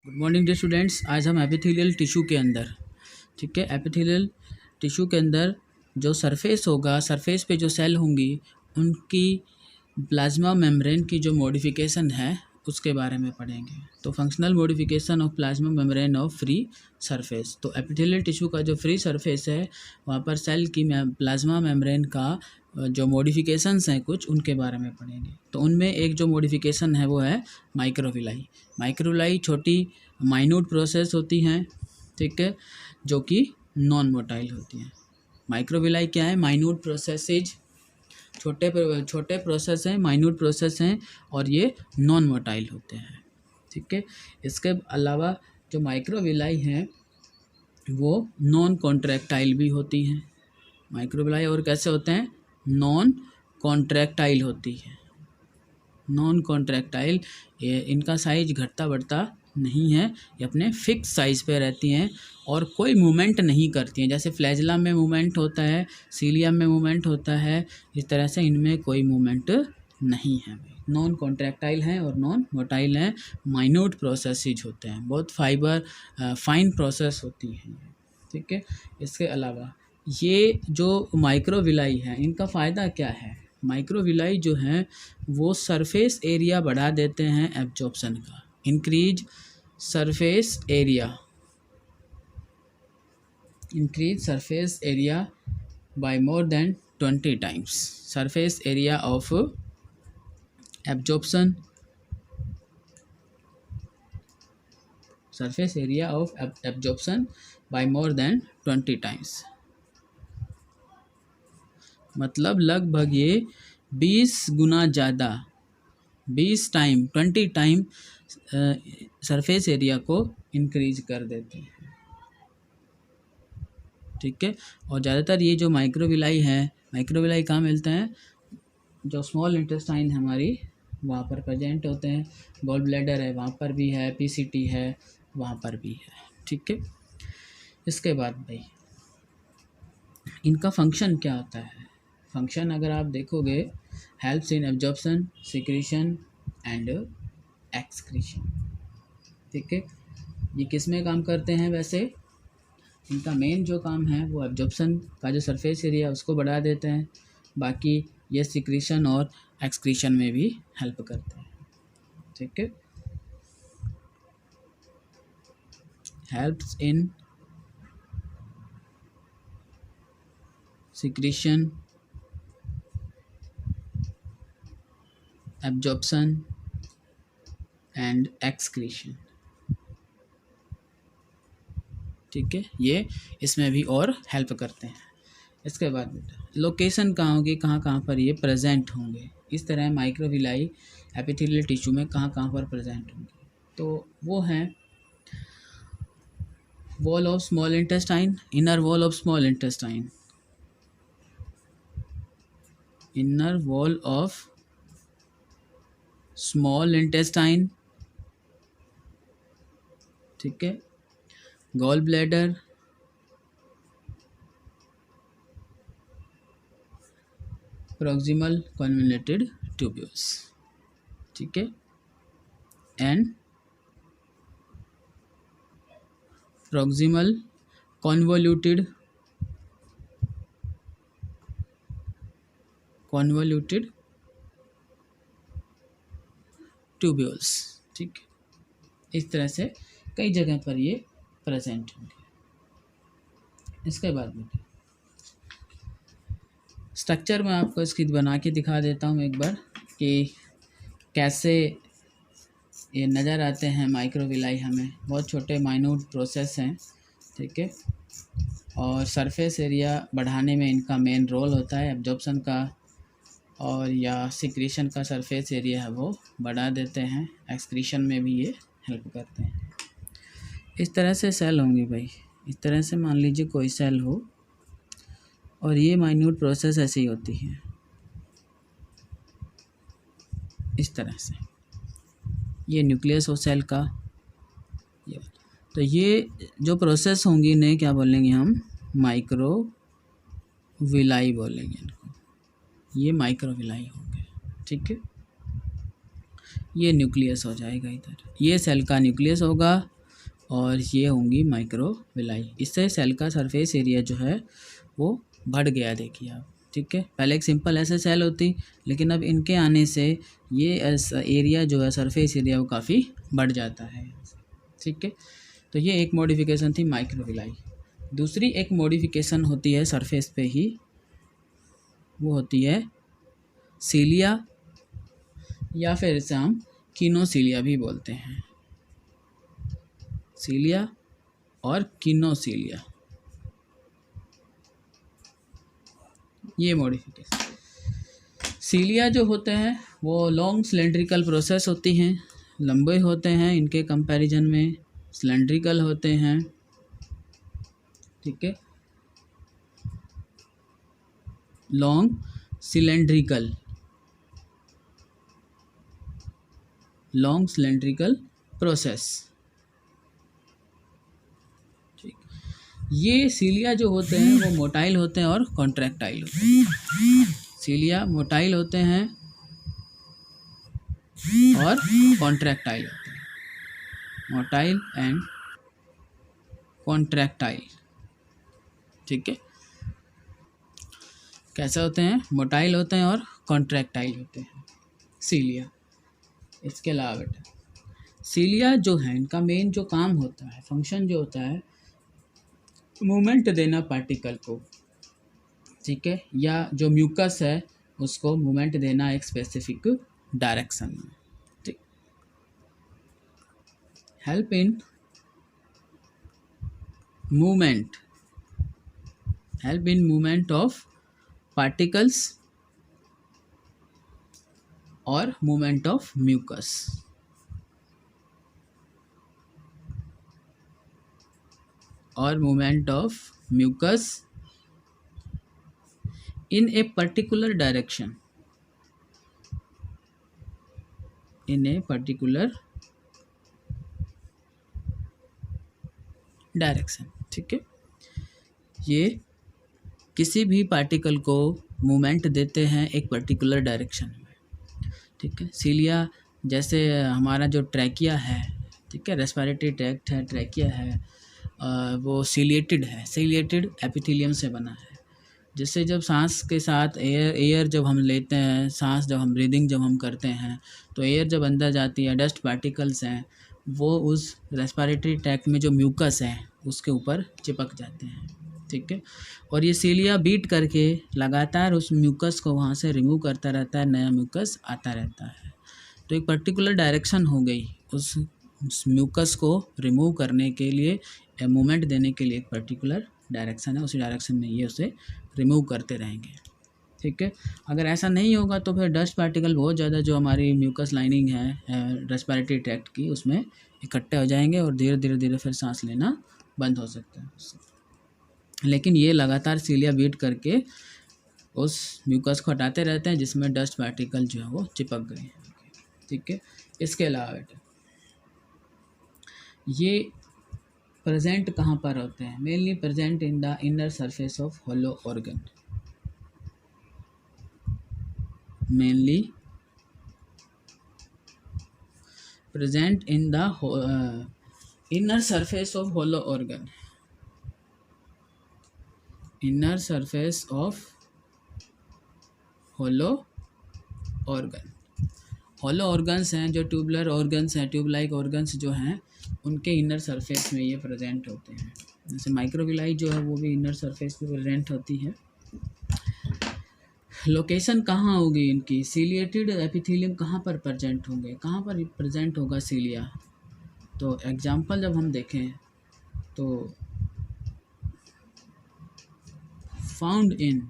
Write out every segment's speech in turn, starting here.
Good morning day students. आज हम epithelial tissue के अंदर, ठीक है, एपिथेलियल टिश्यू के अंदर जो सरफेस होगा, सरफेस पे जो सेल होंगी, उनकी प्लाज्मा मेम्ब्रेन की जो मॉडिफिकेशन है उसके बारे में पढ़ेंगे। तो functional modification of plasma membrane of free surface. तो एपिथेलियल टिश्यू का जो फ्री सरफेस है वहाँ पर सेल की प्लाज्मा मेम्ब्रेन का जो मॉडिफिकेशंस हैं कुछ, उनके बारे में पढ़ेंगे। तो उनमें एक जो मॉडिफिकेशन है वो है माइक्रोविलाई। माइक्रोविलाई छोटी माइन्यूट प्रोसेस होती हैं, ठीक है, जो कि नॉन मोटाइल होती हैं। माइक्रोविलाई क्या है? माइन्यूट प्रोसेसेज, छोटे प्रोसेस हैं, माइन्यूट प्रोसेस हैं और ये नॉन मोटाइल होते हैं, ठीक है। इसके अलावा जो माइक्रोविलाई हैं वो नॉन कॉन्ट्रैक्टाइल भी होती हैं। माइक्रोविलाई और कैसे होते हैं? नॉन कॉन्ट्रैक्टाइल होती है। नॉन कॉन्ट्रैक्टाइल, ये इनका साइज घटता बढ़ता नहीं है, ये अपने फिक्स साइज़ पे रहती हैं और कोई मूवमेंट नहीं करती हैं। जैसे फ्लैजेला में मूवमेंट होता है, सीलियम में मूवमेंट होता है, इस तरह से इनमें कोई मूवमेंट नहीं है। नॉन कॉन्ट्रैक्टाइल हैं और नॉन मोटाइल हैं, माइन्यूट प्रोसेसेज होते हैं, बहुत फाइन प्रोसेस होती हैं, ठीक है। इसके अलावा ये जो माइक्रोविलाई हैं, इनका फ़ायदा क्या है? माइक्रोविलाई जो हैं वो सरफेस एरिया बढ़ा देते हैं एब्जॉर्प्शन का। Increase surface area, increase surface area by more than 20 times. Surface area of absorption, surface area of absorption by more than 20 times, मतलब लगभग ये 20 गुना ज़्यादा, 20 टाइम सरफेस एरिया को इंक्रीज कर देते हैं, ठीक है। और ज़्यादातर ये जो माइक्रोविलाई है, माइक्रोविलाई कहाँ मिलते हैं? जो स्मॉल इंटेस्टाइन हमारी, वहाँ पर प्रेजेंट होते हैं। गॉल ब्लैडर है वहाँ पर भी है, पीसीटी है वहाँ पर भी है, ठीक है। इसके बाद भाई इनका फंक्शन क्या होता है? फंक्शन अगर आप देखोगे, helps in absorption, secretion and excretion, ठीक है। ये किस में काम करते हैं? वैसे इनका मेन जो काम है वो एब्जॉर्प्शन का जो सरफेस एरिया उसको बढ़ा देते हैं, बाकी ये सिक्रीशन और एक्सक्रीशन में भी हेल्प करते हैं, ठीक है। Helps in secretion, absorption and excretion, ठीक है। ये इसमें भी और हेल्प करते हैं। इसके बाद लोकेशन कहाँ होगी, कहाँ कहाँ पर ये प्रेजेंट होंगे? इस तरह माइक्रोविलाई एपिथेलियल टिश्यू में कहाँ कहाँ पर प्रेजेंट होंगे? तो वो हैं wall of small intestine, inner wall of small intestine, inner wall of small intestine, ठीक है, gall bladder, proximal convoluted tubules, ठीक है, एंड प्रॉक्सिमल कन्वोल्यूटेड ट्यूब्यूल्स, ठीक है। इस तरह से कई जगह पर ये प्रेजेंट होंगे। इसके बाद में स्ट्रक्चर में आपको इसकी बना के दिखा देता हूँ एक बार कि कैसे ये नज़र आते हैं माइक्रोविलाई। हमें बहुत छोटे माइन्यूट प्रोसेस हैं, ठीक है, और सरफेस एरिया बढ़ाने में इनका मेन रोल होता है एब्जॉर्प्शन का, और या सिक्रीशन का सरफेस एरिया है वो बढ़ा देते हैं, एक्सक्रीशन में भी ये हेल्प करते हैं। इस तरह से सेल होंगे भाई, इस तरह से मान लीजिए कोई सेल हो और ये माइन्यूट प्रोसेस ऐसी होती है, इस तरह से। ये न्यूक्लियस हो सेल का, ये तो ये जो प्रोसेस होंगी इन्हें क्या बोलेंगे हम? माइक्रोविलाई बोलेंगे इनको। ये माइक्रोविलाई होंगे, ठीक है। ये न्यूक्लियस हो जाएगा इधर, ये सेल का न्यूक्लियस होगा और ये होंगी माइक्रोविलाई। इससे सेल का सरफेस एरिया जो है वो बढ़ गया, देखिए आप। ठीक है, पहले एक सिंपल ऐसे सेल होती, लेकिन अब इनके आने से ये एरिया जो है सरफेस एरिया वो काफ़ी बढ़ जाता है। ठीक है, तो ये एक मॉडिफिकेशन थी माइक्रोविलाई। दूसरी एक मॉडिफिकेशन होती है सरफेस पे ही, वो होती है सीलिया, या फिर इसे हम कीनोसीलिया भी बोलते हैं। सीलिया और कीनोसीलिया, ये मॉडिफिकेशन। सीलिया जो होते हैं वो लॉन्ग सिलेंड्रिकल प्रोसेस होती हैं, लंबे होते हैं इनके कंपैरिजन में, सिलेंड्रिकल होते हैं। ठीक है, long cylindrical, long cylindrical process. ठीक, ये सीलिया जो होते हैं वो मोटाइल होते हैं और कॉन्ट्रैक्टाइल होते हैं। सीलिया मोटाइल होते हैं और कॉन्ट्रैक्टाइल होते हैं, मोटाइल एंड कॉन्ट्रैक्टाइल। ठीक है, कैसे होते हैं? मोटाइल होते हैं और कॉन्ट्रैक्टाइल होते हैं सीलिया। इसके अलावा बेटा सीलिया जो है इनका मेन जो काम होता है, फंक्शन जो होता है, मूवमेंट देना पार्टिकल को। ठीक है, या जो म्यूकस है उसको मूवमेंट देना एक स्पेसिफिक डायरेक्शन में। ठीक, help in movement, help in movement of particles और मूवमेंट ऑफ म्यूकस। और movement of mucus in a particular direction, in a particular direction। ठीक है, ये किसी भी पार्टिकल को मूवमेंट देते हैं एक पर्टिकुलर डायरेक्शन में। ठीक है, सीलिया जैसे हमारा जो ट्रैकिया है, ठीक है, रेस्पिरेटरी ट्रैक्ट है, ट्रैकिया है, वो सीलिएटेड है, सीलिएटेड एपिथेलियम से बना है, जिससे जब सांस के साथ एयर जब हम लेते हैं, सांस जब हम ब्रीदिंग जब हम करते हैं, तो एयर जब अंदर जाती है, डस्ट पार्टिकल्स हैं वो उस रेस्पिरेटरी ट्रैक्ट में जो म्यूकस है उसके ऊपर चिपक जाते हैं। ठीक है, और ये सीलिया बीट करके लगातार उस म्यूकस को वहाँ से रिमूव करता रहता है, नया म्यूकस आता रहता है। तो एक पर्टिकुलर डायरेक्शन हो गई उस म्यूकस को रिमूव करने के लिए, मूवमेंट देने के लिए एक पर्टिकुलर डायरेक्शन है, उसी डायरेक्शन में ये उसे रिमूव करते रहेंगे। ठीक है, अगर ऐसा नहीं होगा तो फिर डस्ट पार्टिकल बहुत ज़्यादा जो हमारी म्यूकस लाइनिंग है रेस्पिरेटरी ट्रैक्ट की, उसमें इकट्ठे हो जाएंगे और धीरे धीरे धीरे फिर सांस लेना बंद हो सकता है उससे। लेकिन ये लगातार सीलिया बीट करके उस म्यूकस को हटाते रहते हैं जिसमें डस्ट पार्टिकल जो है वो चिपक गए हैं। ठीक है, इसके अलावा बेटा ये प्रेजेंट कहाँ पर होते हैं? Mainly present in the inner surface of hollow organ, mainly present in the inner surface of hollow organ, inner surface of hollow organ। hollow organs हैं जो ट्यूबुलर organs हैं, ट्यूब लाइक organs जो हैं उनके इनर सरफेस में ये present होते हैं। जैसे माइक्रोविलाई जो है वो भी इनर सरफेस पे प्रेजेंट होती है। लोकेशन कहाँ होगी इनकी? सीलिएटेड एपिथेलियम कहाँ पर प्रेजेंट होंगे, कहाँ पर प्रेजेंट होगा सीलिया? तो एग्जाम्पल जब हम देखें तो found in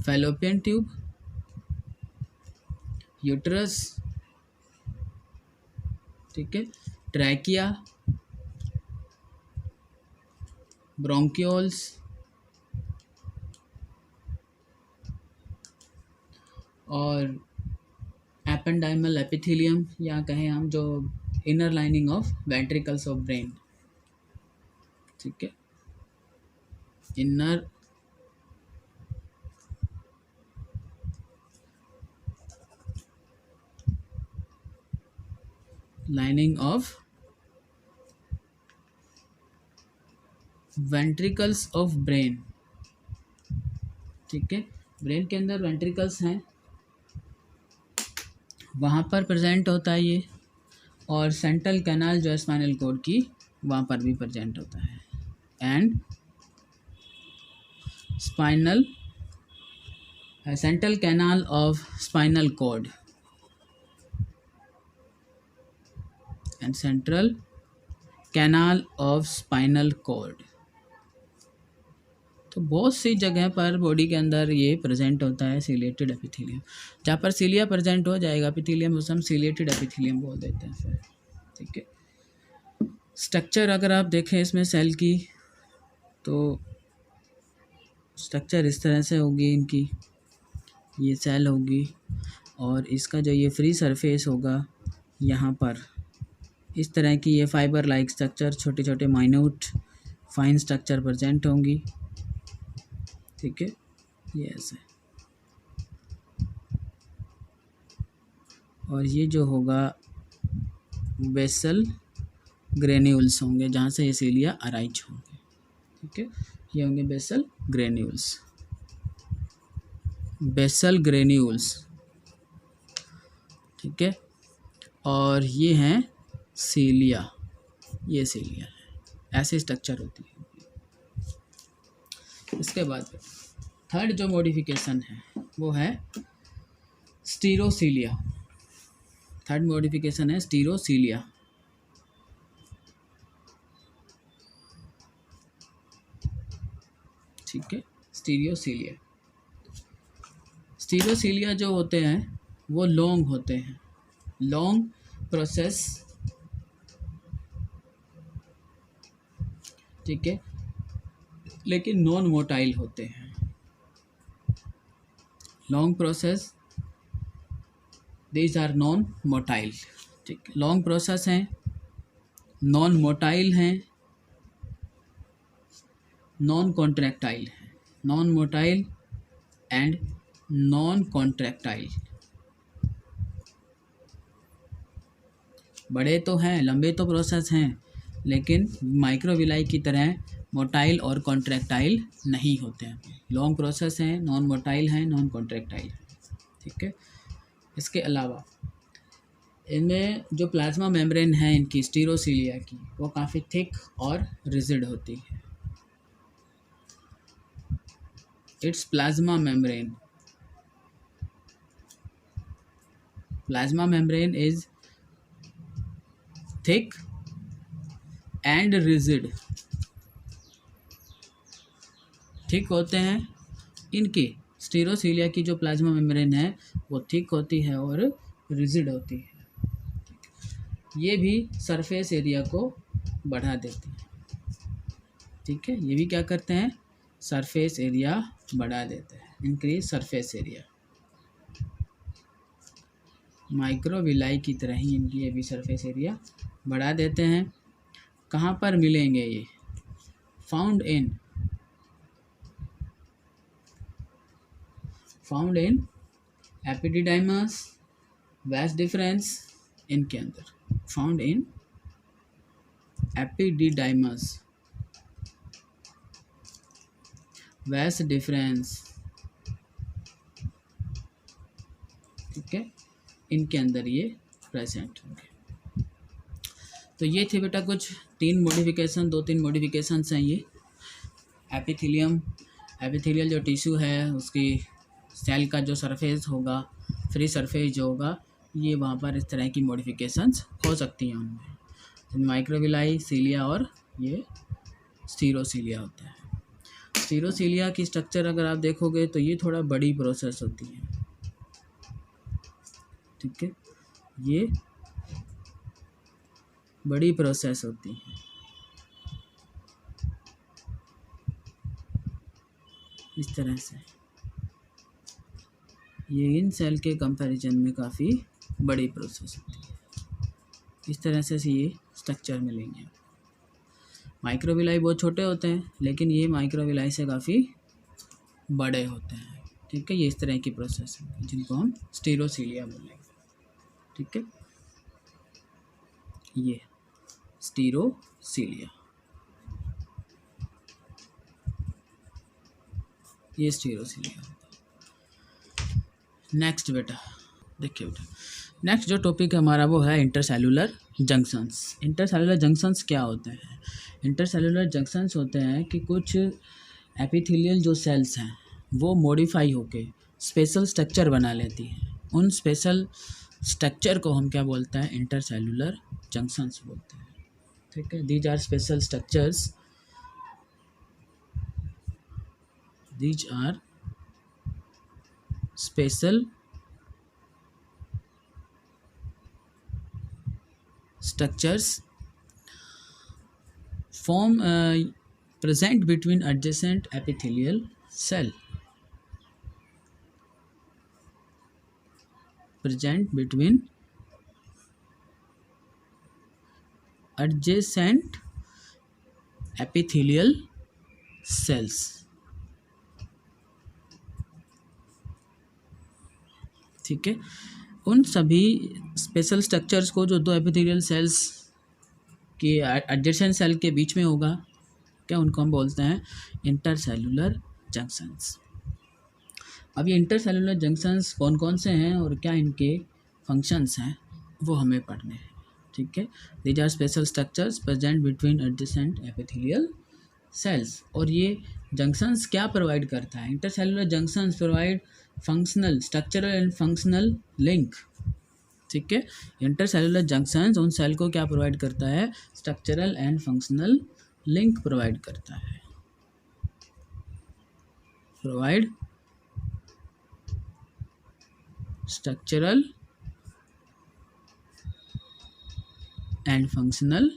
fallopian tube, uterus, ठीक है, ट्रैकिया, ब्रोंकियोल्स और एपेंडाइमल एपिथेलियम, या कहें हम जो inner lining of ventricles of brain. ठीक है, inner lining of ventricles of brain. ठीक है, ब्रेन के अंदर वेंट्रिकल्स हैं, वहाँ पर प्रेजेंट होता है ये, और सेंट्रल कैनाल जो है स्पाइनल कॉर्ड की, वहाँ पर भी प्रेजेंट होता है। And spinal central canal of spinal cord and central canal of spinal cord. तो बहुत सी जगह पर बॉडी के अंदर ये प्रेजेंट होता है सीलिएटेड एपिथेलियम। जहाँ पर सीलिया प्रेजेंट हो जाएगा एपिथेलियम, उसे हम सीलिएटेड एपिथेलियम बोल देते हैं फिर। ठीक है, स्ट्रक्चर अगर आप देखें इसमें सेल की, तो स्ट्रक्चर इस तरह से होगी इनकी, ये सेल होगी, और इसका जो ये फ्री सरफेस होगा यहाँ पर इस तरह की ये फाइबर लाइक स्ट्रक्चर, छोटे छोटे माइन्यूट फाइन स्ट्रक्चर प्रेजेंट होंगी। ठीक है, ये ऐसे, और ये जो होगा बेसल ग्रेन्यूल्स होंगे जहाँ से ये सीलिया अराइज होंगे। ठीक है, ये होंगे बेसल ग्रेन्यूल्स, बेसल ग्रेन्यूल्स। ठीक है, और ये हैं सीलिया, ये सीलिया है, ऐसे स्ट्रक्चर होती है। इसके बाद थर्ड जो मॉडिफिकेशन है वो है स्टीरोसीलिया। थर्ड मॉडिफिकेशन है स्टीरोसीलिया। ठीक है, स्टीरियोसीलिया। स्टीरियोसीलिया जो होते हैं वो लॉन्ग होते हैं, लॉन्ग प्रोसेस। ठीक है, लेकिन नॉन मोटाइल होते हैं। Long process, these are non motile. ठीक है, लॉन्ग प्रोसेस हैं, नॉन मोटाइल हैं, नॉन कॉन्ट्रैक्टाइल हैं। Non motile and non contractile. बड़े तो हैं, लंबे तो प्रोसेस हैं, लेकिन माइक्रोविलाई की तरह मोटाइल और कॉन्ट्रैक्टाइल नहीं होते हैं। लॉन्ग प्रोसेस हैं, नॉन मोटाइल हैं, नॉन कॉन्ट्रैक्टाइल। ठीक है, इसके अलावा इनमें जो प्लाज्मा मेम्ब्रेन है इनकी स्टीरोसीलिया की, वो काफ़ी थिक और रिजिड होती है। It's plasma membrane, plasma membrane is thick and rigid. Thick होते हैं इनकी, स्टीरोसीलिया की जो प्लाज्मा मेम्ब्रेन है वो थिक होती है और रिजिड होती है। ये भी सरफेस एरिया को बढ़ा देती है। ठीक है, ये भी क्या करते हैं, सरफेस एरिया बढ़ा देते हैं, इंक्रीज सरफेस एरिया। माइक्रोविलाई की तरह ही इनकी ये भी सरफेस एरिया बढ़ा देते हैं। कहाँ पर मिलेंगे ये, found in epididymis, vas deferens, इनके अंदर found in epididymis, vas deferens. ठीक है, इनके अंदर ये प्रेजेंट होंगे। तो ये थे बेटा कुछ तीन मॉडिफिकेशंस हैं ये। एपिथेलियल जो टिश्यू है उसकी सेल का जो सरफेस होगा, फ्री सरफेस जो होगा, ये वहाँ पर इस तरह की मॉडिफिकेशंस हो सकती हैं उनमें। माइक्रोविलाई, सीलिया और ये स्टीरोसीलिया होता है। स्टीरोसीलिया की स्ट्रक्चर अगर आप देखोगे तो ये थोड़ा बड़ी प्रोसेस होती है। ठीक है, ये बड़ी प्रोसेस होती है। इस तरह से ये इन सेल के कंपैरिजन में काफ़ी बड़ी प्रोसेस होती है। इस तरह से ये स्ट्रक्चर मिलेंगे। माइक्रोविलाई बहुत छोटे होते हैं, लेकिन ये माइक्रोविलाई से काफ़ी बड़े होते हैं। ठीक है, ये इस तरह की प्रोसेस है जिनको हम स्टीरोसीलिया बोलेंगे। ठीक है, ये स्टीरोसिलिया, ये स्टीरोसिलिया। नेक्स्ट बेटा देखिए बेटा, नेक्स्ट जो टॉपिक है हमारा वो है इंटरसेलुलर जंक्शंस। इंटरसेलुलर जंक्शंस क्या होते हैं? इंटरसेलुलर जंक्शंस होते हैं कि कुछ एपिथेलियल जो सेल्स हैं वो मॉडिफाई होके स्पेशल स्ट्रक्चर बना लेती हैं। उन स्पेशल स्ट्रक्चर को हम क्या बोलते हैं? इंटरसेलुलर जंक्शंस बोलते हैं। ठीक है, these are special structures, these are special structures form present between adjacent epithelial cell, present between adjacent epithelial cells। ठीक है, उन सभी स्पेशल स्ट्रक्चर्स को जो दो एपिथेलियल सेल्स के एडजेसेंट सेल के बीच में होगा, क्या उनको हम बोलते हैं? Intercellular junctions. अब ये इंटरसेलुलर जंक्शंस कौन कौन से हैं और क्या इनके फंक्शंस हैं वो हमें पढ़ने हैं। ठीक है, these are special structures present between adjacent epithelial cells. और ये जंक्शंस क्या प्रोवाइड करता है? Intercellular junctions provide functional, structural and functional link. ठीक है, इंटरसेलुलर जंक्शंस उन सेल को क्या प्रोवाइड करता है? Structural and functional link provide करता है। Provide structural and functional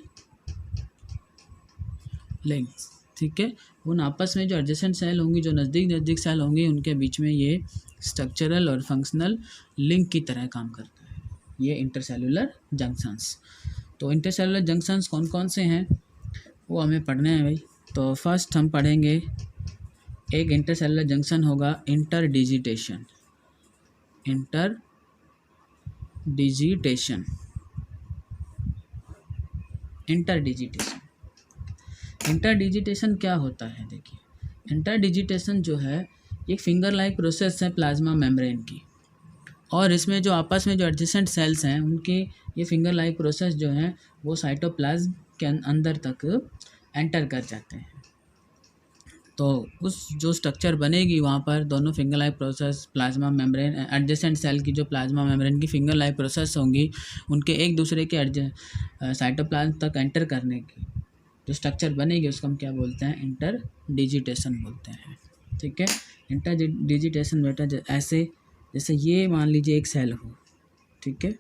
links. ठीक है, उन आपस में जो एडजेसेंट सेल होंगी, जो नज़दीक सेल होंगी, उनके बीच में ये स्ट्रक्चरल और फंक्शनल लिंक की तरह काम करता है, ये इंटरसेलुलर जंक्शंस। तो इंटरसेलुलर जंक्शंस कौन कौन से हैं वो हमें पढ़ने हैं भाई। तो फर्स्ट हम पढ़ेंगे, एक इंटरसेलुलर जंक्शन होगा इंटरडिजिटेशन। इंटरडिजिटेशन, इंटरडिजिटेशन, इंटरडिजिटेशन क्या होता है? देखिए, इंटरडिजिटेशन जो है एक फिंगर लाइक प्रोसेस है प्लाज्मा मेम्ब्रेन की, और इसमें जो आपस में जो एडजेसेंट सेल्स हैं उनके ये फिंगर लाइक प्रोसेस जो है वो साइटोप्लाज्म के अंदर तक एंटर कर जाते हैं। तो उस जो स्ट्रक्चर बनेगी वहाँ पर दोनों finger like process, plasma membrane, adjacent cell की जो प्लाज्मा मेम्ब्रेन की फिंगर लाइक प्रोसेस होंगी, उनके एक दूसरे के साइटोप्लाज्म तक एंटर करने की जो स्ट्रक्चर बनेगी उसको हम क्या बोलते हैं? इंटरडिजिटेशन बोलते हैं। ठीक है, इंटरडिजिटेशन बेटा ऐसे, जैसे ये मान लीजिए एक सेल हो, ठीक है,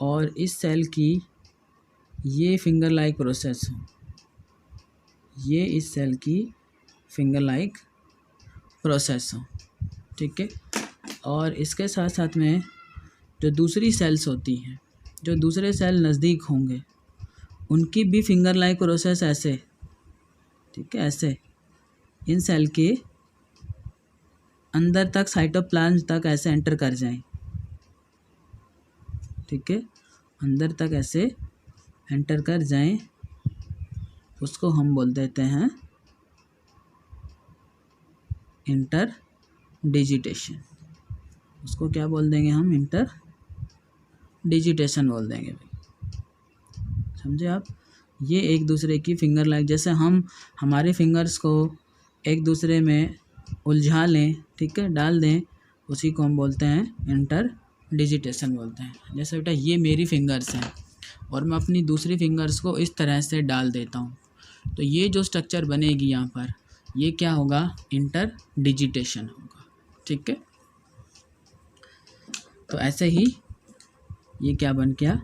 और इस सेल की ये फिंगर लाइक प्रोसेस हो, ये इस सेल की फिंगर लाइक प्रोसेस हो। ठीक है, और इसके साथ साथ में जो दूसरी सेल्स होती हैं, जो दूसरे सेल नज़दीक होंगे, उनकी भी फिंगर लाइक प्रोसेस ऐसे, ठीक है, ऐसे इन सेल के अंदर तक साइटोप्लाज्म तक ऐसे एंटर कर जाएं। ठीक है, अंदर तक ऐसे एंटर कर जाएं, उसको हम बोल देते हैं इंटरडिजिटेशन। उसको क्या बोल देंगे हम? इंटरडिजिटेशन बोल देंगे भाई, समझे आप? ये एक दूसरे की फिंगर लाइक, जैसे हम हमारे फिंगर्स को एक दूसरे में उलझा लें, ठीक है, डाल दें, उसी को हम बोलते हैं इंटरडिजिटेशन बोलते हैं। जैसे बेटा ये मेरी फिंगर्स हैं और मैं अपनी दूसरी फिंगर्स को इस तरह से डाल देता हूँ, तो ये जो स्ट्रक्चर बनेगी यहाँ पर, ये क्या होगा? इंटरडिजिटेशन होगा। ठीक है, तो ऐसे ही ये क्या बन गया?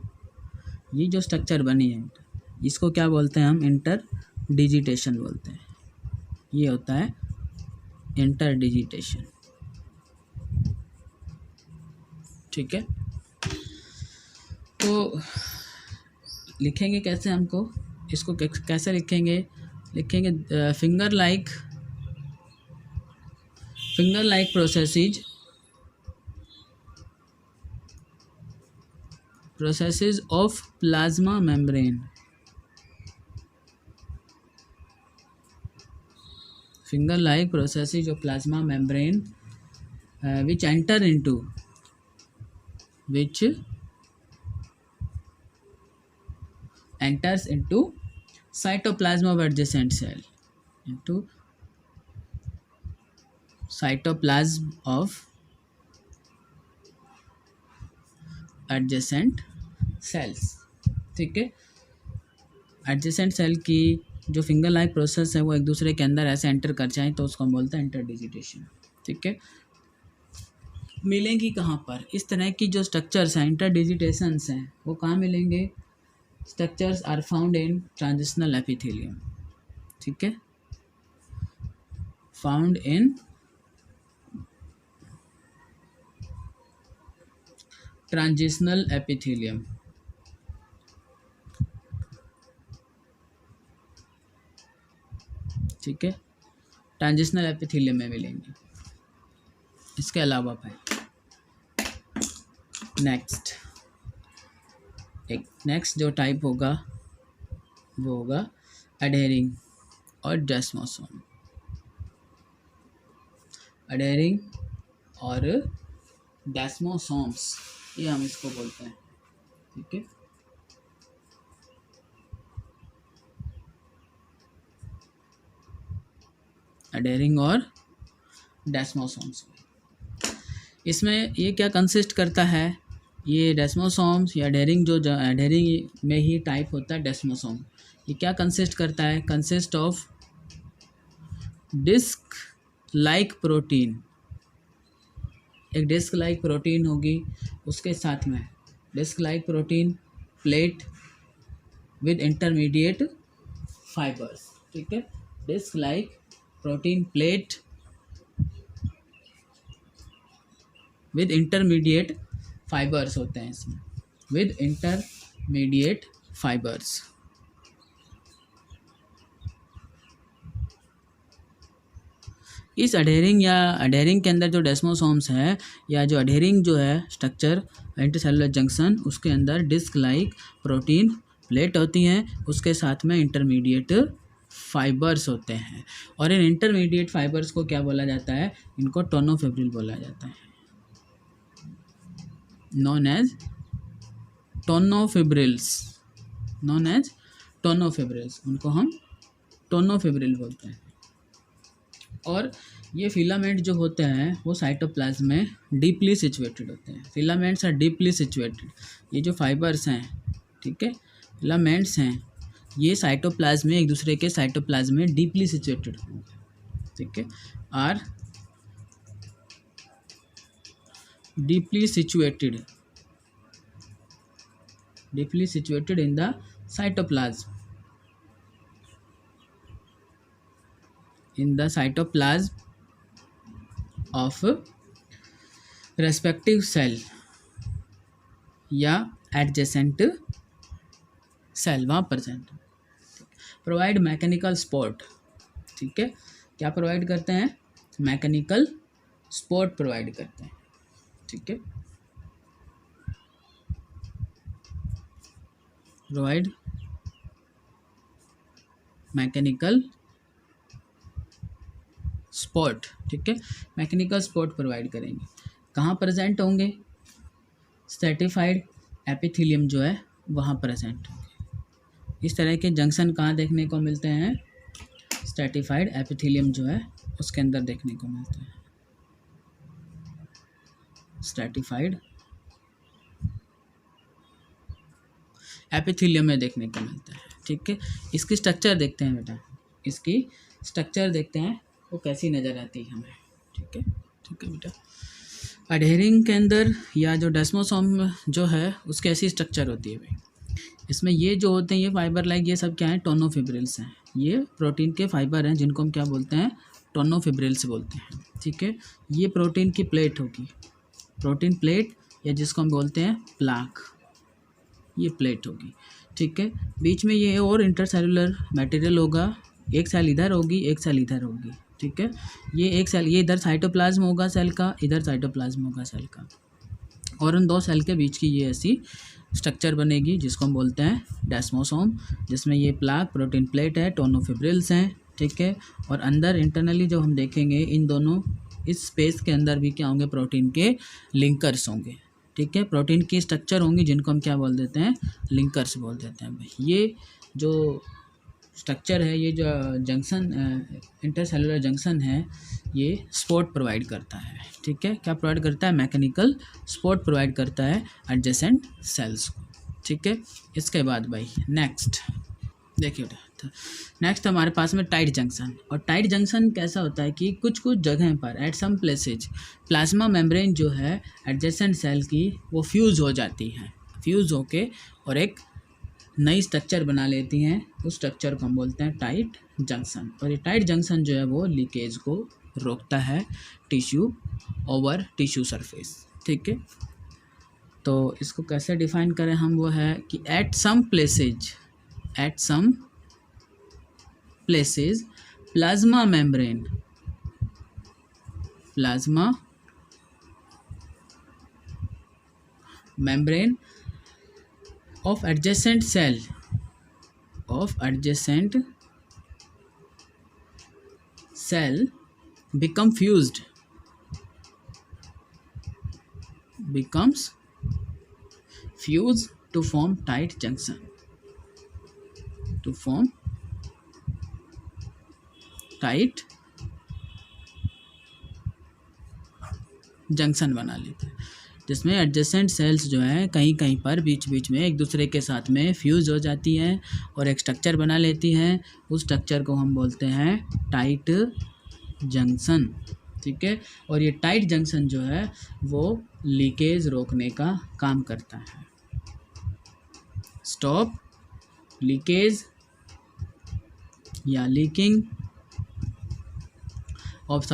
ये जो स्ट्रक्चर बनी है इसको क्या बोलते हैं हम? इंटरडिजिटेशन बोलते हैं। ये होता है इंटरडिजिटेशन। ठीक है, तो लिखेंगे कैसे हमको इसको? कैसे लिखेंगे? लिखेंगे finger like process is processes of plasma membrane, finger like processes of plasma membrane which enters into cytoplasm of adjacent cell, into cytoplasm of adjacent cells। ठीक है, एडजेसेंट सेल की जो फिंगर लाइक प्रोसेस है वो एक दूसरे के अंदर ऐसे एंटर कर जाए तो उसको हम बोलते हैं इंटरडिजिटेशन। ठीक है, मिलेंगी कहाँ पर? इस तरह की जो स्ट्रक्चर्स हैं इंटरडिजिटेशंस हैं वो कहाँ मिलेंगे? Structures are found in transitional epithelium. ठीक है, फाउंड इन ट्रांजिशनल एपिथेलियम। ठीक है, ट्रांजिशनल एपिथेलियम में मिलेंगे। इसके अलावा भाई नेक्स्ट जो टाइप होगा वो होगा एडहेरिंग और डेस्मोसोम। एडहेरिंग और डेस्मोसोम्स, ये हम इसको बोलते हैं। ठीक है, एडहेरिंग और डेस्मोसोम्स। इसमें ये क्या कंसिस्ट करता है? ये डेस्मोसोम्स या एडहेरिंग, जो एडहेरिंग में ही टाइप होता है डेस्मोसोम, ये क्या कंसिस्ट करता है? Consist of disc like protein. एक डिस्क लाइक प्रोटीन होगी, उसके साथ में disc like protein plate with intermediate fibres. ठीक है, disc like protein plate with intermediate fibres होते हैं इसमें, विद इंटरमीडिएट फाइबर्स। इस एडहेरिंग के अंदर जो डेस्मोसोम्स है या जो एडहेरिंग जो है स्ट्रक्चर इंटरसेलुलर जंक्शन, उसके अंदर डिस्क लाइक प्रोटीन प्लेट होती हैं, उसके साथ में इंटरमीडिएट फाइबर्स होते हैं। और इन इंटरमीडिएट फाइबर्स को क्या बोला जाता है? इनको टोनोफिब्रिल बोला जाता है, नॉन एज टोनोफिब्रिल्स, उनको हम टोनोफिब्रिल बोलते हैं। और ये फिलामेंट जो होते हैं वो साइटोप्लाज्म में डीपली सिचुएटेड होते हैं। Filaments are deeply situated. ये जो फाइबर्स हैं, ठीक है, फिलामेंट्स हैं, ये साइटोप्लाज्म में एक दूसरे के साइटोप्लाज्म में डीपली सिचुएटेड होंगे। ठीक है, are deeply situated in the cytoplasm, of respective cell या adjacent cell वहाँ प्रेजेंट। Provide mechanical support. ठीक है, क्या प्रोवाइड करते हैं? मैकेनिकल सपोर्ट प्रोवाइड करते हैं। ठीक है, प्रोवाइड मैकेनिकल सपोर्ट। ठीक है, मैकेनिकल सपोर्ट प्रोवाइड करेंगे। कहाँ प्रेजेंट होंगे? स्ट्रैटिफाइड एपिथेलियम जो है वहाँ प्रेजेंट होंगे। इस तरह के जंक्शन कहाँ देखने को मिलते हैं? स्ट्रैटिफाइड एपिथेलियम जो है उसके अंदर देखने को मिलते हैं, स्ट्रैटिफाइड एपिथेलियम में देखने को मिलता है। ठीक है, इसकी स्ट्रक्चर देखते हैं बेटा, इसकी स्ट्रक्चर देखते हैं वो कैसी नज़र आती है हमें। ठीक है बेटा, एडहेरिंग के अंदर या जो डेस्मोसोम जो है उसकी ऐसी स्ट्रक्चर होती है भाई। इसमें ये जो होते हैं ये फाइबर लाइक, ये सब क्या है? टोनोफिब्रिल्स हैं। ये प्रोटीन के फाइबर हैं जिनको हम क्या बोलते हैं? टोनोफिब्रिल्स बोलते हैं। ठीक है, ये प्रोटीन की प्लेट होगी, प्रोटीन प्लेट, या जिसको हम बोलते हैं प्लाक, ये प्लेट होगी। ठीक है, बीच में ये और इंटरसेलुलर मटेरियल होगा, एक सेल इधर होगी, एक सेल इधर होगी। ठीक है, ये एक सेल, ये इधर साइटोप्लाज्म होगा सेल का, इधर साइटोप्लाज्म होगा सेल का, और उन दो सेल के बीच की ये ऐसी स्ट्रक्चर बनेगी जिसको हम बोलते हैं डेस्मोसोम, जिसमें ये प्लाक प्रोटीन प्लेट है, टोनोफिब्रिल्स हैं, ठीक है। और अंदर इंटरनली जो हम देखेंगे इन दोनों इस स्पेस के अंदर भी क्या होंगे, प्रोटीन के लिंकर्स होंगे, ठीक है। प्रोटीन की स्ट्रक्चर होंगी जिनको हम क्या बोल देते हैं, लिंकर्स बोल देते हैं भाई। ये जो स्ट्रक्चर है, ये जो जंक्शन इंटरसेलुलर जंक्शन है, ये सपोर्ट प्रोवाइड करता है, ठीक है। क्या प्रोवाइड करता है, मैकेनिकल सपोर्ट प्रोवाइड करता है एडजेसेंट सेल्स को, ठीक है। इसके बाद भाई नेक्स्ट देखिए, नेक्स्ट हमारे पास में टाइट जंक्शन। और टाइट जंक्शन कैसा होता है कि कुछ कुछ जगह पर at some places plasma membrane जो है एडजेसेंट सेल की वो फ्यूज़ हो जाती है, फ्यूज़ होके और एक नई स्ट्रक्चर बना लेती हैं। उस स्ट्रक्चर को हम बोलते हैं टाइट जंक्शन। और ये टाइट जंक्शन जो है वो लीकेज को रोकता है टिश्यू ओवर टिश्यू सरफेस, ठीक है। तो इसको कैसे डिफाइन करें हम, वो है कि at some places plasma membrane of adjacent cell becomes fused to form tight junction, junction बना लेते हैं, जिसमें एडजेसेंट सेल्स जो हैं कहीं कहीं पर बीच बीच में एक दूसरे के साथ में फ्यूज़ हो जाती हैं और एक स्ट्रक्चर बना लेती हैं। उस स्ट्रक्चर को हम बोलते हैं टाइट जंक्शन, ठीक है। और ये टाइट जंक्शन जो है वो लीकेज रोकने का काम करता है, स्टॉप लीकेज या leaking of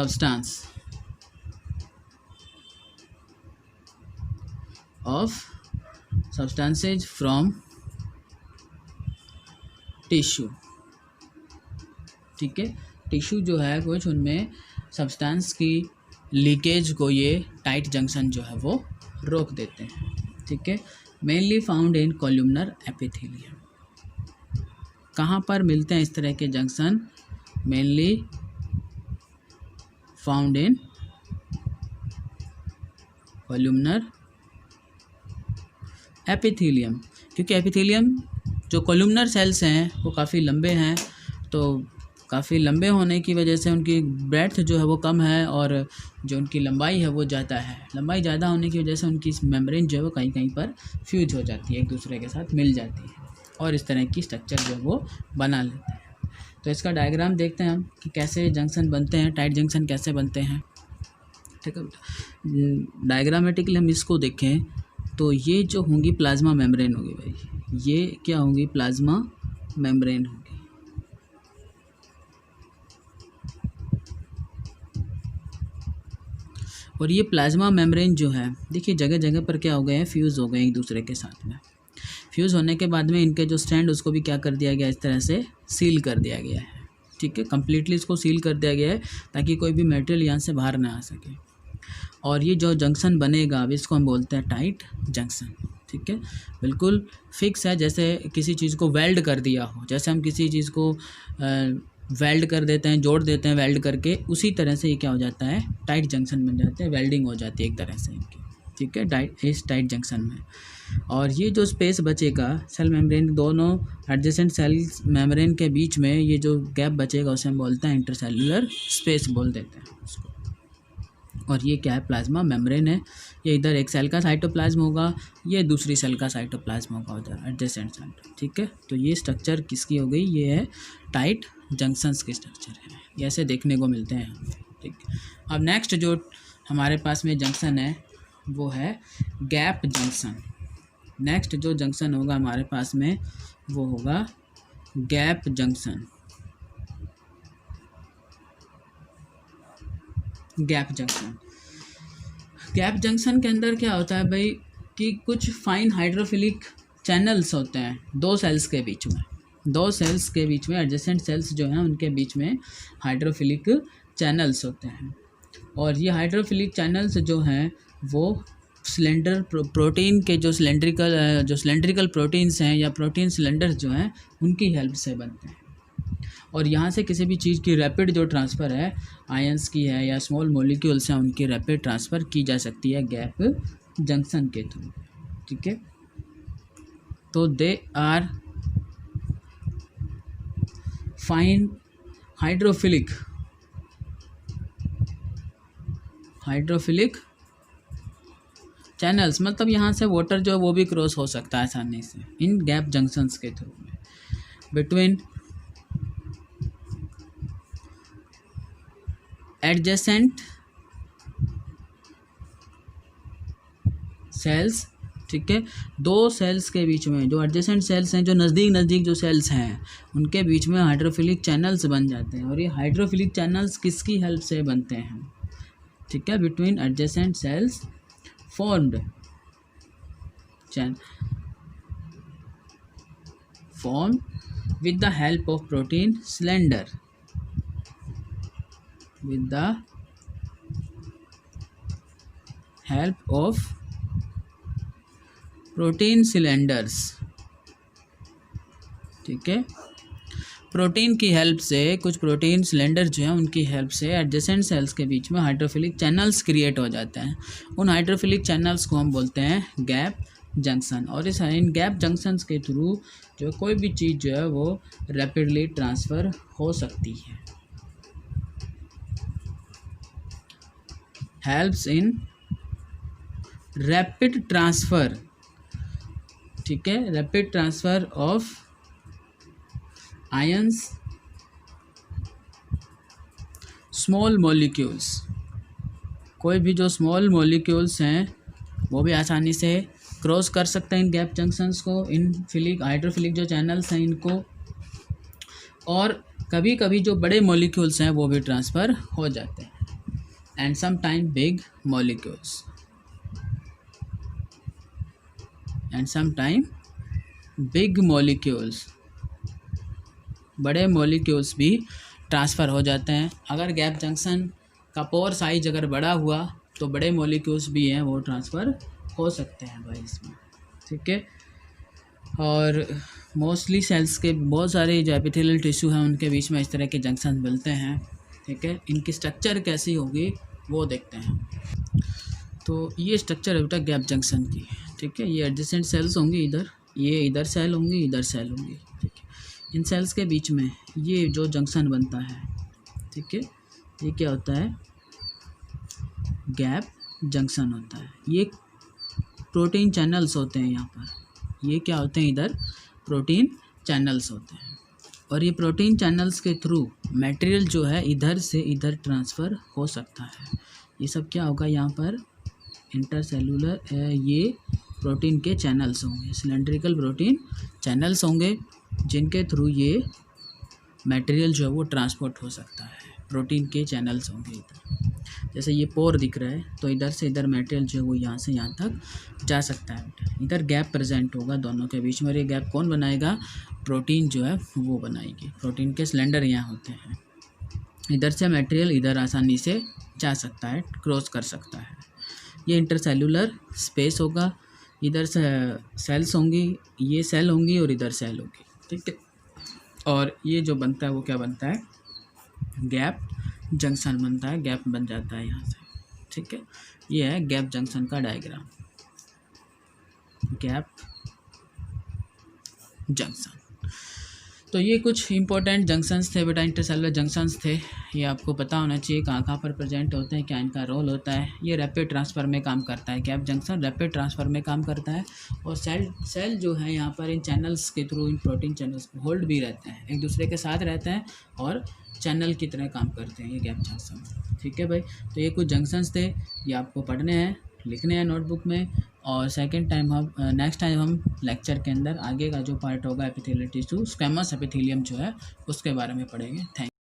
substances from tissue, ठीक है। टिश्यू जो है कुछ उनमें सब्सटेंस की लीकेज को ये टाइट जंक्शन जो है वो रोक देते हैं, ठीक है। Mainly found in columnar epithelium. कहाँ पर मिलते हैं इस तरह के junction, mainly found in columnar epithelium, क्योंकि एपिथेलियम जो कोलुमनर सेल्स हैं वो काफ़ी लंबे हैं, तो काफ़ी लंबे होने की वजह से उनकी ब्रेड्थ जो है वो कम है और जो उनकी लंबाई है वो ज़्यादा है। लंबाई ज़्यादा होने की वजह से उनकी मेम्ब्रेन जो है वो कहीं कहीं पर फ्यूज हो जाती है, एक दूसरे के साथ मिल जाती है और इस तरह की स्ट्रक्चर जो है वो बना लेते हैं। तो इसका डायग्राम देखते हैं हम कि कैसे जंक्शन बनते हैं, टाइट जंक्शन कैसे बनते हैं, ठीक है। डायग्रामेटिकली हम इसको देखें तो ये जो होंगी प्लाज्मा मेम्ब्रेन होगी भाई, ये क्या होंगी, प्लाज्मा मेम्ब्रेन होगी। और ये प्लाज्मा मेम्ब्रेन जो है देखिए जगह जगह पर क्या हो गए हैं, फ्यूज़ हो गए एक दूसरे के साथ में। फ्यूज़ होने के बाद में इनके जो स्टैंड उसको भी क्या कर दिया गया, इस तरह से सील कर दिया गया है, ठीक है। कम्प्लीटली इसको सील कर दिया गया है ताकि कोई भी मटेरियल यहाँ से बाहर ना आ सके। और ये जो जंक्शन बनेगा अब इसको हम बोलते हैं टाइट जंक्शन, ठीक है। बिल्कुल फिक्स है, जैसे किसी चीज़ को वेल्ड कर दिया हो, जैसे हम किसी चीज़ को वेल्ड कर देते हैं, जोड़ देते हैं वेल्ड करके, उसी तरह से ये क्या हो जाता है, टाइट जंक्शन बन जाते हैं, वेल्डिंग हो जाती है एक तरह से इनकी, ठीक है, इस टाइट जंक्शन में। और ये जो स्पेस बचेगा सेल मेम्ब्रेन, दोनों एडजेसेंट सेल मेम्ब्रेन के बीच में ये जो गैप बचेगा उसे हम बोलते हैं इंटरसेलुलर स्पेस बोल देते हैं उसको। और ये क्या है, प्लाज्मा मेम्ब्रेन है। ये इधर एक सेल का साइटोप्लाज्म होगा, ये दूसरी सेल का साइटोप्लाज्म होगा उधर एडजेसेंट सेल, ठीक है। तो ये स्ट्रक्चर किसकी हो गई, ये है टाइट जंक्शंस की स्ट्रक्चर है, ये ऐसे देखने को मिलते हैं, ठीक। अब नेक्स्ट जो हमारे पास में जंक्शन है वो है गैप जंक्शन। नेक्स्ट जो जंक्शन होगा हमारे पास में वो होगा गैप जंक्शन। गैप जंक्शन के अंदर क्या होता है भाई कि कुछ फाइन हाइड्रोफिलिक चैनल्स होते हैं दो सेल्स के बीच में, एडजेसेंट सेल्स जो हैं उनके बीच में हाइड्रोफिलिक चैनल्स होते हैं। और ये हाइड्रोफिलिक चैनल्स जो हैं वो सिलेंडर प्रोटीन के जो सिलेंड्रिकल प्रोटीन्स हैं या प्रोटीन सिलेंडर्स जो हैं उनकी हेल्प से बनते हैं। और यहाँ से किसी भी चीज़ की रैपिड जो ट्रांसफ़र है आयंस की है या स्मॉल मॉलिक्यूल्स हैं उनकी रैपिड ट्रांसफ़र की जा सकती है गैप जंक्शन के थ्रू। ठीक है, तो they are fine hydrophilic channels, मतलब यहाँ से वाटर जो है वो भी क्रॉस हो सकता है आसानी से इन गैप जंक्शंस के थ्रू में बिटवीन एडजेसेंट सेल्स। ठीक है, दो सेल्स के बीच में जो एडजेसेंट सेल्स हैं, जो नज़दीक जो सेल्स हैं उनके बीच में हाइड्रोफिलिक चैनल्स बन जाते हैं। और ये हाइड्रोफिलिक चैनल्स किसकी हेल्प से बनते हैं? ठीक है, between adjacent sales formed with the help of protein cylinder, with the help of protein cylinders। ठीक है, प्रोटीन की हेल्प से कुछ प्रोटीन सिलेंडर जो हैं उनकी हेल्प से एडजेसेंट सेल्स के बीच में हाइड्रोफिलिक चैनल्स क्रिएट हो जाते हैं। उन हाइड्रोफिलिक चैनल्स को हम बोलते हैं गैप जंक्शन। और इस इन गैप जंक्शंस के थ्रू जो कोई भी चीज़ जो है वो रैपिडली ट्रांसफ़र हो सकती है। Helps in rapid transfer. ठीक है, rapid transfer of ions, small molecules. कोई भी जो स्मॉल मॉलिक्यूल्स हैं वो भी आसानी से क्रॉस कर सकते हैं इन गैप जंक्शंस को, इन हाइड्रोफिलिक जो चैनल्स हैं इनको। और कभी कभी जो बड़े मॉलिक्यूल्स हैं वो भी ट्रांसफ़र हो जाते हैं। And some time big molecules, बड़े मॉलिक्यूल्स भी ट्रांसफ़र हो जाते हैं। अगर गैप जंक्शन का पोर साइज अगर बड़ा हुआ तो बड़े मॉलिक्यूल्स भी हैं वो ट्रांसफ़र हो सकते हैं भाई इसमें। ठीक है, और मोस्टली सेल्स के बहुत सारे जो एपिथेलियल टिश्यू हैं उनके बीच में इस तरह के जंक्शन मिलते हैं। ठीक है, इनकी स्ट्रक्चर कैसी होगी वो देखते हैं। तो ये स्ट्रक्चर है बेटा गैप जंक्शन की। ठीक है, ये एडजेसेंट सेल्स होंगी, ये इधर सेल होंगी, इधर सेल होंगी। ठीक है, इन सेल्स के बीच में ये जो जंक्शन बनता है, ठीक है, ये क्या होता है? गैप जंक्शन होता है। ये प्रोटीन चैनल्स होते हैं यहाँ पर, ये क्या होते हैं? इधर प्रोटीन चैनल्स होते हैं। और ये प्रोटीन चैनल्स के थ्रू मटेरियल जो है इधर से इधर ट्रांसफ़र हो सकता है। ये सब क्या होगा यहाँ पर? इंटरसेलुलर ये प्रोटीन के चैनल्स होंगे, सिलेंड्रिकल प्रोटीन चैनल्स होंगे जिनके थ्रू ये मटेरियल जो है वो ट्रांसपोर्ट हो सकता है। प्रोटीन के चैनल्स होंगे इधर, जैसे ये पोर दिख रहा है तो इधर से इधर मटेरियल जो है वो यहाँ से यहाँ तक जा सकता है। इधर गैप प्रेजेंट होगा दोनों के बीच में, और ये गैप कौन बनाएगा? प्रोटीन जो है वो बनाएगी। प्रोटीन के सिलेंडर यहाँ होते हैं, इधर से मटेरियल इधर आसानी से जा सकता है, क्रॉस कर सकता है। ये इंटरसेलुलर स्पेस होगा, इधर से सेल्स होंगी, ये सेल होंगी और इधर सेल होगी। ठीक है, और ये जो बनता है वो क्या बनता है? गैप जंक्शन बनता है, गैप बन जाता है यहाँ से। ठीक है, ये है गैप जंक्शन का डायग्राम, गैप जंक्शन। तो ये कुछ इंपॉर्टेंट जंक्शंस थे बेटा, इंटरसेलुलर जंक्शंस थे। ये आपको पता होना चाहिए कहाँ पर प्रेजेंट होते हैं, क्या इनका रोल होता है। ये रैपिड ट्रांसफ़र में काम करता है, गैप जंक्शन रैपिड ट्रांसफ़र में काम करता है। और सेल जो है यहाँ पर इन चैनल्स के थ्रू, इन प्रोटीन चैनल्स को होल्ड भी रहते हैं, एक दूसरे के साथ रहते हैं और चैनल की तरह काम करते हैं ये गैप जंक्शन। ठीक है भाई, तो ये कुछ जंक्शंस थे, ये आपको पढ़ने हैं, लिखने हैं नोटबुक में। और नेक्स्ट टाइम हम लेक्चर के अंदर आगे का जो पार्ट होगा एपिथेलियल टिश्यू, स्क्वैमस एपिथेलियम जो है उसके बारे में पढ़ेंगे। थैंक